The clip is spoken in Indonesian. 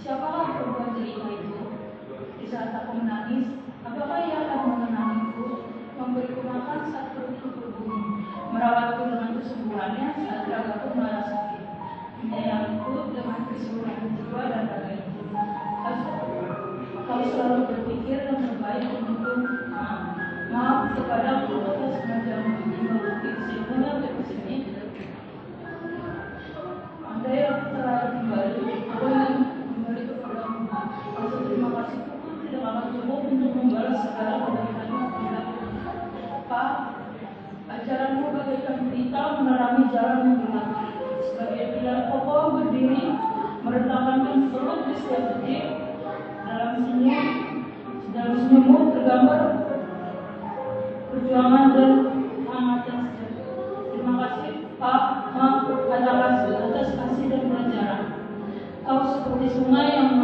Siapakah perempuan jelita itu? Di saat aku menangis, apakah ia akan menenangku, memberiku makan saat perutku berbunyi, merawatku dengan kesembuhannya saat ragaku malah sakit, menyayangiku dengan keseluruhan jiwa dan raga itu. Kau selalu berpikir yang terbaik untukku. Maaf kepadaku atas sengaja mengimbauku sehingga kesini. Andai aku telah kembali, aku ingin kembali kepadamu. Rasa terima kasihku pun tidak akan cukup untuk membalas segala kebaikanmu kepadaku. Pak, ajaranmu bagaikan pelita menerangi jalan yang gelap. Sebagai pilar kokoh berdiri, merentangkan perut di setiap detik. Dalam senyummu tergambar perjuangan dan hangat yang sejati. Terima kasih, Pak, Ma, atas kasih dan pelajaran. Kau seperti sungai yang